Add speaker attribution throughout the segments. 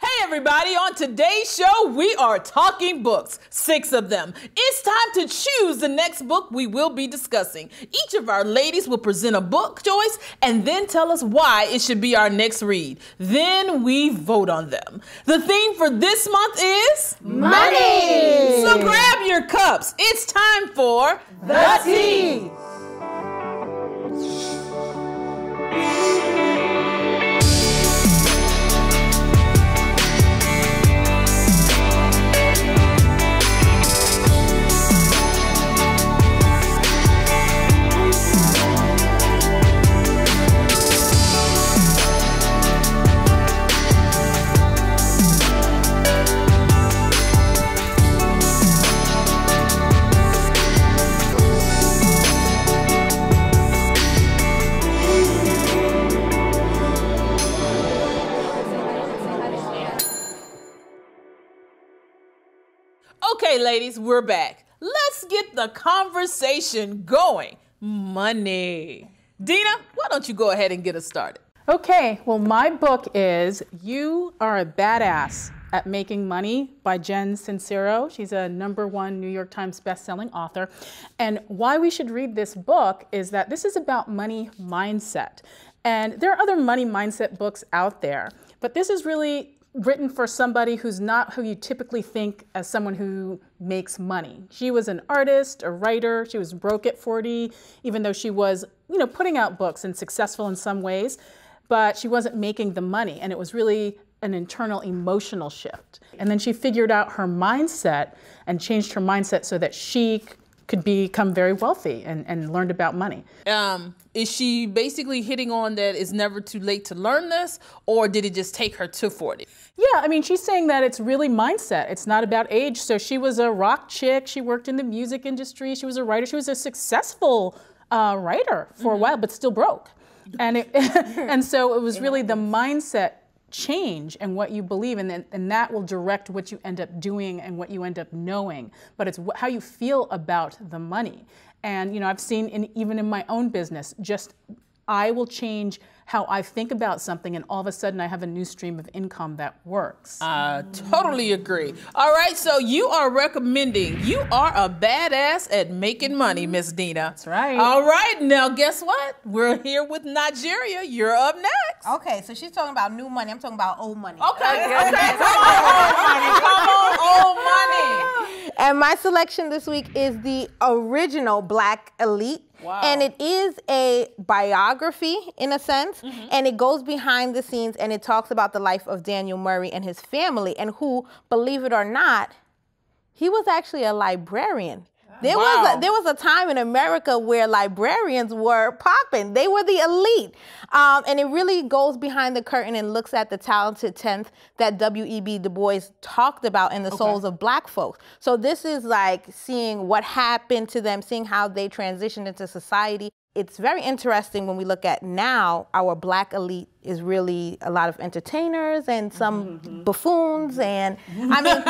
Speaker 1: Hey everybody, on today's show, we are talking books, 6 of them. It's time to choose the next book we will be discussing. Each of our ladies will present a book choice and then tell us why it should be our next read. Then we vote on them. The theme for this month is
Speaker 2: money!
Speaker 1: So grab your cups. It's time for
Speaker 2: The Tea!
Speaker 1: Okay, ladies, we're back. Let's get the conversation going. Money. Dina, why don't you go ahead and get us started?
Speaker 3: Okay, well, my book is You Are a Badass at Making Money by Jen Sincero. She's a #1 New York Times bestselling author. And why we should read this book is that this is about money mindset. And there are other money mindset books out there, but this is really written for somebody who's not who you typically think as someone who makes money. She was an artist, a writer. She was broke at 40, even though she was, putting out books and successful in some ways, but she wasn't making the money. And it was really an internal emotional shift. And then she figured out her mindset and changed her mindset so that she could become very wealthy and learned about money.
Speaker 1: Is she basically hitting on that it's never too late to learn this, or did it just take her to 40?
Speaker 3: Yeah, I mean, she's saying that it's really mindset. It's not about age. So she was a rock chick. She worked in the music industry. She was a writer. She was a successful writer for a while, but still broke. And and so it was really the mindset change and what you believe in, and that will direct what you end up doing and what you end up knowing. But it's how you feel about the money. And I've seen even in my own business, I will change how I think about something, and all of a sudden I have a new stream of income that works.
Speaker 1: I totally agree. All right, so you are recommending You Are a Badass at Making Money, Miss Dina.
Speaker 3: That's right.
Speaker 1: All right, now guess what? We're here with Nigeria. You're up next.
Speaker 2: Okay, so she's talking about new money. I'm talking about old money.
Speaker 1: Okay. Come on, old money.
Speaker 2: And my selection this week is the original Black Elite.
Speaker 1: Wow.
Speaker 2: And it is a biography in a sense, and it goes behind the scenes and it talks about the life of Daniel Murray and his family, and who, believe it or not, he was actually a librarian. There was a time in America where librarians were popping. They were the elite. And it really goes behind the curtain and looks at the talented 10th that W.E.B. Du Bois talked about in the souls of Black folks. So this is like seeing what happened to them, seeing how they transitioned into society. It's very interesting when we look at now, our Black elite is really a lot of entertainers and some buffoons. And I mean,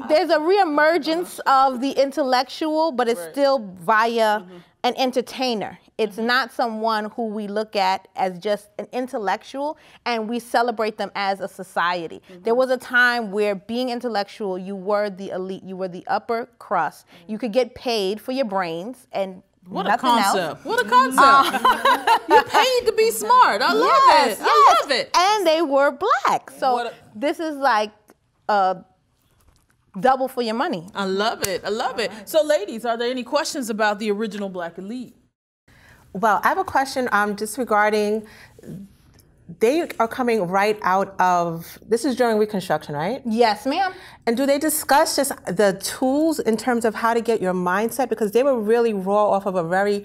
Speaker 2: there's a reemergence of the intellectual, but it's still via an entertainer. It's not someone who we look at as just an intellectual, and we celebrate them as a society. There was a time where being intellectual, you were the elite, you were the upper crust. You could get paid for your brains and
Speaker 1: what
Speaker 2: nothing
Speaker 1: a concept.
Speaker 2: else.
Speaker 1: What a concept. You're paid to be smart. I love it. I love it.
Speaker 2: And they were Black. So this is like double for your money.
Speaker 1: I love it. I love it. So ladies, are there any questions about the original Black Elite?
Speaker 4: Well, I have a question just regarding, they are coming right out of, this is during Reconstruction, right?
Speaker 2: Yes, ma'am.
Speaker 4: And do they discuss just the tools in terms of how to get your mindset? Because they were really raw off of a very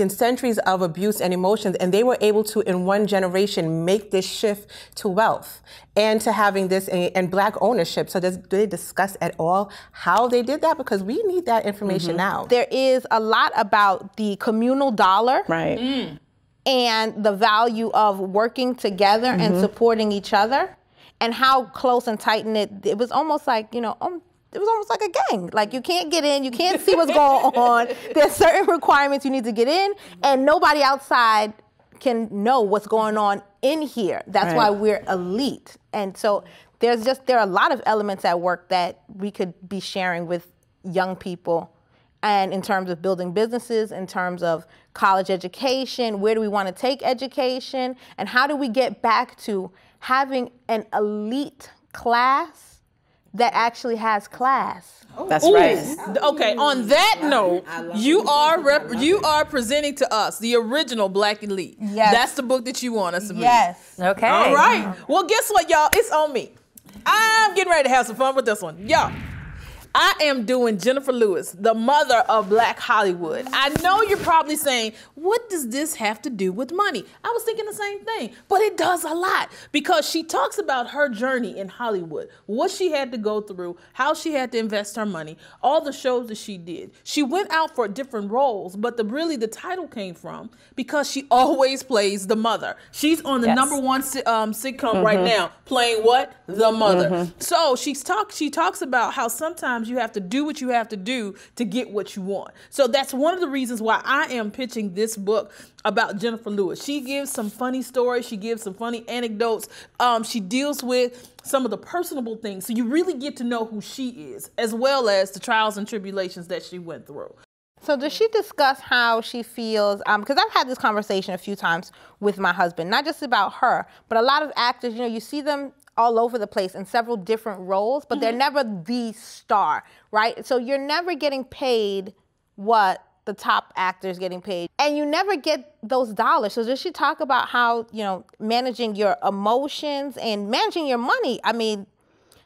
Speaker 4: centuries of abuse and emotions, and they were able to, in one generation, make this shift to wealth and to having this and Black ownership. So do they discuss at all how they did that? Because we need that information now.
Speaker 2: There is a lot about the communal dollar.
Speaker 3: Right.
Speaker 2: And the value of working together and supporting each other, and how close and tight-knit. It was almost like, it was almost like a gang. Like, you can't get in, you can't see what's going on. There's certain requirements you need to get in, and nobody outside can know what's going on in here. That's why we're elite. And so there are a lot of elements at work that we could be sharing with young people, and in terms of building businesses, in terms of college education, where do we want to take education, and how do we get back to having an elite class that actually has class.
Speaker 5: That's right.
Speaker 1: Okay, on that note, you are presenting to us the original Black Elite.
Speaker 2: Yes.
Speaker 1: That's the book that you want us to read.
Speaker 2: Yes.
Speaker 5: Okay.
Speaker 1: All right. Well, guess what, y'all? It's on me. I'm getting ready to have some fun with this one. Y'all, I am doing Jenifer Lewis, the mother of Black Hollywood. I know you're probably saying, what does this have to do with money? I was thinking the same thing, but it does a lot, because she talks about her journey in Hollywood, what she had to go through, how she had to invest her money, all the shows that she did. She went out for different roles, but really the title came from because she always plays the mother. She's on the #1 sitcom right now, playing what? The mother. So she talks about how sometimes you have to do what you have to do to get what you want. So that's one of the reasons why I am pitching this book about Jenifer Lewis. She gives some funny stories. She gives some funny anecdotes. She deals with some of the personable things. So you really get to know who she is, as well as the trials and tribulations that she went through.
Speaker 2: So does she discuss how she feels, because I've had this conversation a few times with my husband, not just about her, but a lot of actors, you see them all over the place in several different roles, but they're never the star, right? So you're never getting paid what the top actor's getting paid, and you never get those dollars. So does she talk about how, managing your emotions and managing your money? I mean,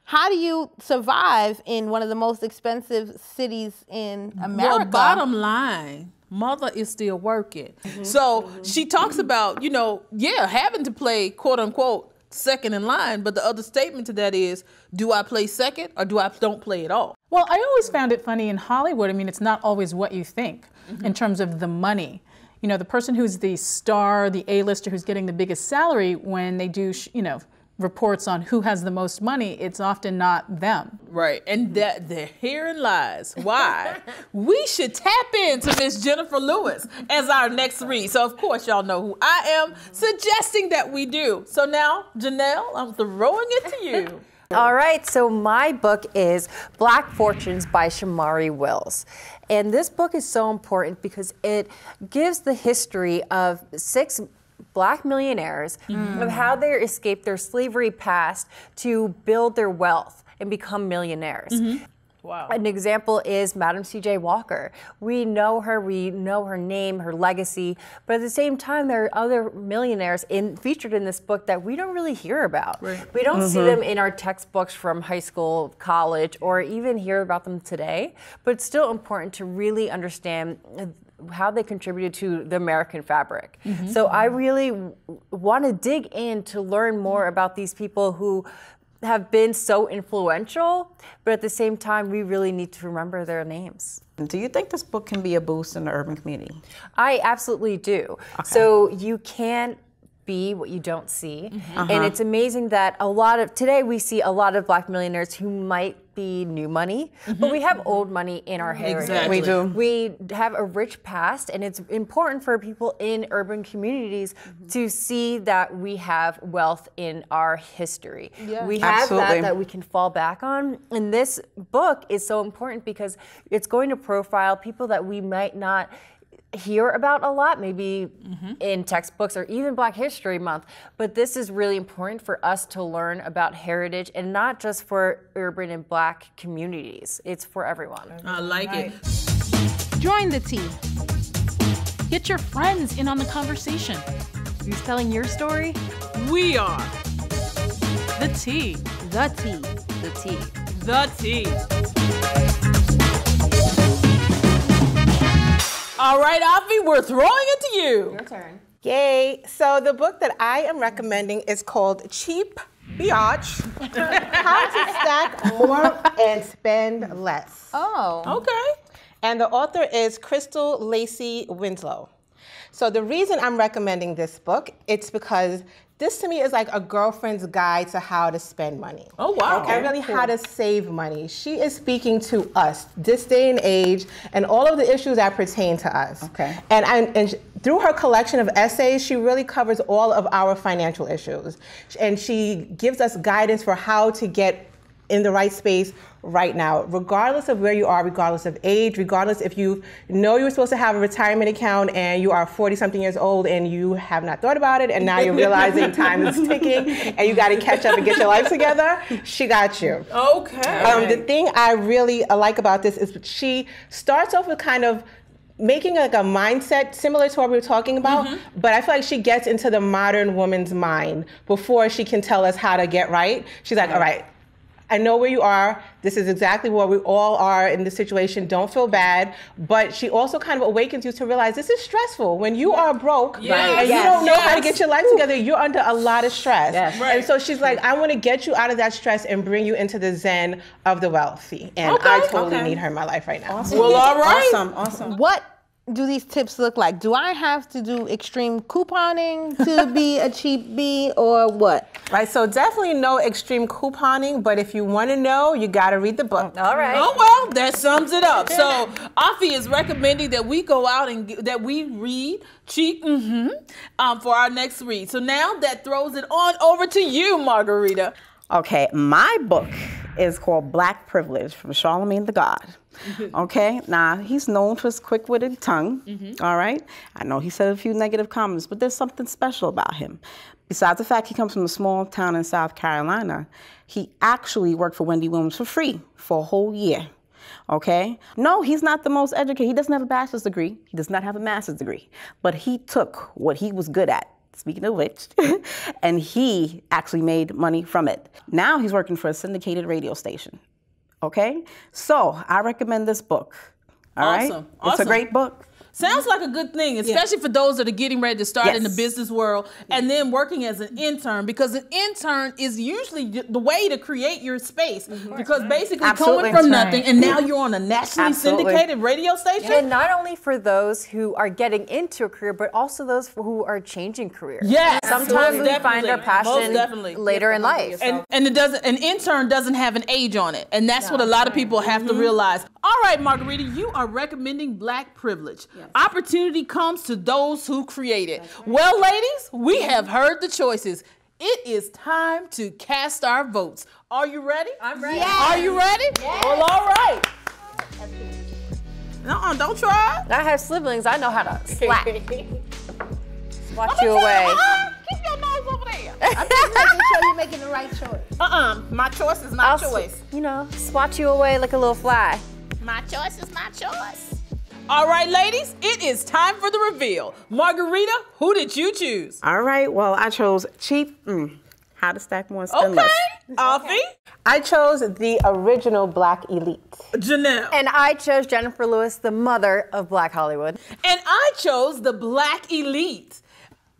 Speaker 2: how do you survive in one of the most expensive cities in America?
Speaker 1: Well, bottom line, mother is still working. So she talks about, having to play, quote unquote, second in line, but the other statement to that is, do I play second or don't play at all?
Speaker 3: Well, I always found it funny in Hollywood. I mean, it's not always what you think in terms of the money. The person who's the star, the A-lister who's getting the biggest salary, when they do, reports on who has the most money, it's often not them.
Speaker 1: Right, and that herein lies why we should tap into Miss Jenifer Lewis as our next read. So of course y'all know who I am suggesting that we do. So now, Janelle, I'm throwing it to you.
Speaker 5: All right, so my book is Black Fortunes by Shomari Wills. And this book is so important because it gives the history of 6 Black millionaires of how they escaped their slavery past to build their wealth and become millionaires.
Speaker 1: Wow.
Speaker 5: An example is Madam C.J. Walker. We know her name, her legacy, but at the same time, there are other millionaires featured in this book that we don't really hear about.
Speaker 1: Right.
Speaker 5: We don't see them in our textbooks from high school, college, or even hear about them today, but it's still important to really understand how they contributed to the American fabric. So I really want to dig in to learn more about these people who have been so influential, but at the same time, we really need to remember their names.
Speaker 6: Do you think this book can be a boost in the urban community?
Speaker 5: I absolutely do. Okay. So you can't be what you don't see. And it's amazing that today we see a lot of Black millionaires who might be new money, but we have old money in our heritage.
Speaker 1: Exactly.
Speaker 6: We do.
Speaker 5: We have a rich past, and it's important for people in urban communities to see that we have wealth in our history.
Speaker 2: Yeah.
Speaker 5: We have
Speaker 6: Absolutely.
Speaker 5: that we can fall back on. And this book is so important because it's going to profile people that we might not hear about a lot, maybe in textbooks or even Black History Month, but this is really important for us to learn about heritage, and not just for urban and Black communities. It's for everyone.
Speaker 1: I like it.
Speaker 2: Join the team.
Speaker 3: Get your friends in on the conversation.
Speaker 5: Who's telling your story?
Speaker 1: We are
Speaker 3: The tea.
Speaker 2: The tea.
Speaker 5: The tea.
Speaker 1: the tea. All right, Avi, we're throwing it to you.
Speaker 5: Your turn.
Speaker 4: Yay. So the book that I am recommending is called Cheap Biatch, How to Stack More and Spend Less.
Speaker 2: Oh.
Speaker 1: Okay.
Speaker 4: And the author is Lacey Winslow. So the reason I'm recommending this book, it's because this to me is like a girlfriend's guide to how to spend money.
Speaker 1: Oh, wow.
Speaker 4: And really how to save money. She is speaking to us, this day and age, and all of the issues that pertain to us.
Speaker 6: Okay.
Speaker 4: And through her collection of essays, she really covers all of our financial issues. And she gives us guidance for how to get in the right space right now, regardless of where you are, regardless of age, regardless if you know you were supposed to have a retirement account and you are 40-something years old and you have not thought about it, and now you're realizing time is ticking and you got to catch up and get your life together. She got you.
Speaker 1: Okay.
Speaker 4: The thing I really like about this is she starts off with kind of making like a mindset similar to what we were talking about, but I feel like she gets into the modern woman's mind before she can tell us how to get right. She's like, all right, I know where you are. This is exactly where we all are in this situation. Don't feel bad. But she also kind of awakens you to realize this is stressful. When you are broke and you don't know how to get your life together, you're under a lot of stress. And so she's like, I want to get you out of that stress and bring you into the zen of the wealthy. And I totally need her in my life right now.
Speaker 6: Awesome.
Speaker 1: Well, all right.
Speaker 6: Awesome.
Speaker 2: What do these tips look like? Do I have to do extreme couponing to be a cheap bee, or what?
Speaker 4: Right, so definitely no extreme couponing, but if you want to know, you got to read the book.
Speaker 5: All right.
Speaker 1: Oh, well, that sums it up. So Afi is recommending that we go out and that we read cheap for our next read. So now that throws it on over to you, Margarita.
Speaker 6: Okay, my book is called Black Privilege from Charlamagne the God. Okay, now he's known for his quick-witted tongue, all right? I know he said a few negative comments, but there's something special about him. Besides the fact he comes from a small town in South Carolina, he actually worked for Wendy Williams for free for a whole year, okay? No, he's not the most educated. He doesn't have a bachelor's degree. He does not have a master's degree, but he took what he was good at, speaking of which, and he actually made money from it. Now he's working for a syndicated radio station. Okay, so I recommend this book. All right, it's a great book.
Speaker 1: Sounds like a good thing, especially for those that are getting ready to start in the business world and then working as an intern, because an intern is usually the way to create your space. Because basically coming from nothing and now you're on a nationally syndicated radio station.
Speaker 5: And not only for those who are getting into a career, but also those who are changing careers.
Speaker 1: Yes,
Speaker 5: sometimes we find our passion later in life.
Speaker 1: And an intern doesn't have an age on it, and that's what a lot of people have to realize. All right, Margarita, you are recommending Black Privilege. Opportunity comes to those who create it. Well, ladies, we have heard the choices. It is time to cast our votes. Are you ready?
Speaker 5: I'm ready.
Speaker 1: Are you ready? Well, all right. Don't try.
Speaker 5: I have siblings. I know how to slap. Swat you away.
Speaker 1: Keep your nose over there.
Speaker 2: I'm just making sure you're making the right choice.
Speaker 1: My choice is my choice.
Speaker 5: You know, swat you away like a little fly.
Speaker 1: My choice is my choice. All right, ladies, it is time for the reveal. Margarita, who did you choose?
Speaker 6: All right, well, I chose cheap. How to stack more and spend less.
Speaker 1: Afi?
Speaker 4: I chose the original Black Elite.
Speaker 1: Janelle.
Speaker 5: And I chose Jenifer Lewis, the mother of Black Hollywood.
Speaker 1: And I chose the Black Elite.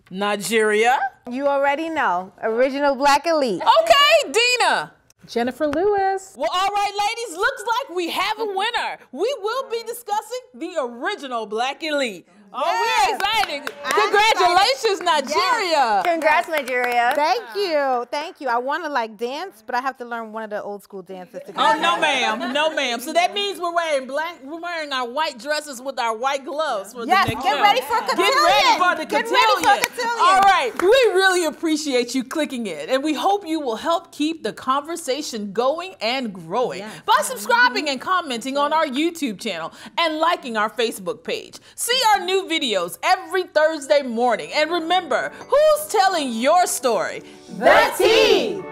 Speaker 1: Nigeria.
Speaker 2: You already know. Original Black Elite.
Speaker 1: Okay, Dina.
Speaker 3: Jenifer Lewis.
Speaker 1: Well, all right, ladies, looks like we have a winner. We will be discussing the original Black Elite. Oh, we're excited. Congratulations, Nigeria.
Speaker 5: Congrats, Nigeria.
Speaker 2: Thank you. Thank you. I want to dance, but I have to learn one of the old school dances to go.
Speaker 1: Oh, no, ma'am. No, ma'am. So that means we're wearing we're wearing our white dresses with our white gloves for the next show.
Speaker 2: Get ready for cotillion.
Speaker 1: Get ready for the cotillion.
Speaker 2: Get ready for cotillion.
Speaker 1: All right. We really appreciate you clicking it, and we hope you will help keep the conversation going and growing by subscribing and commenting on our YouTube channel and liking our Facebook page. See our new videos every Thursday morning. And remember, who's telling your story?
Speaker 2: The Tea.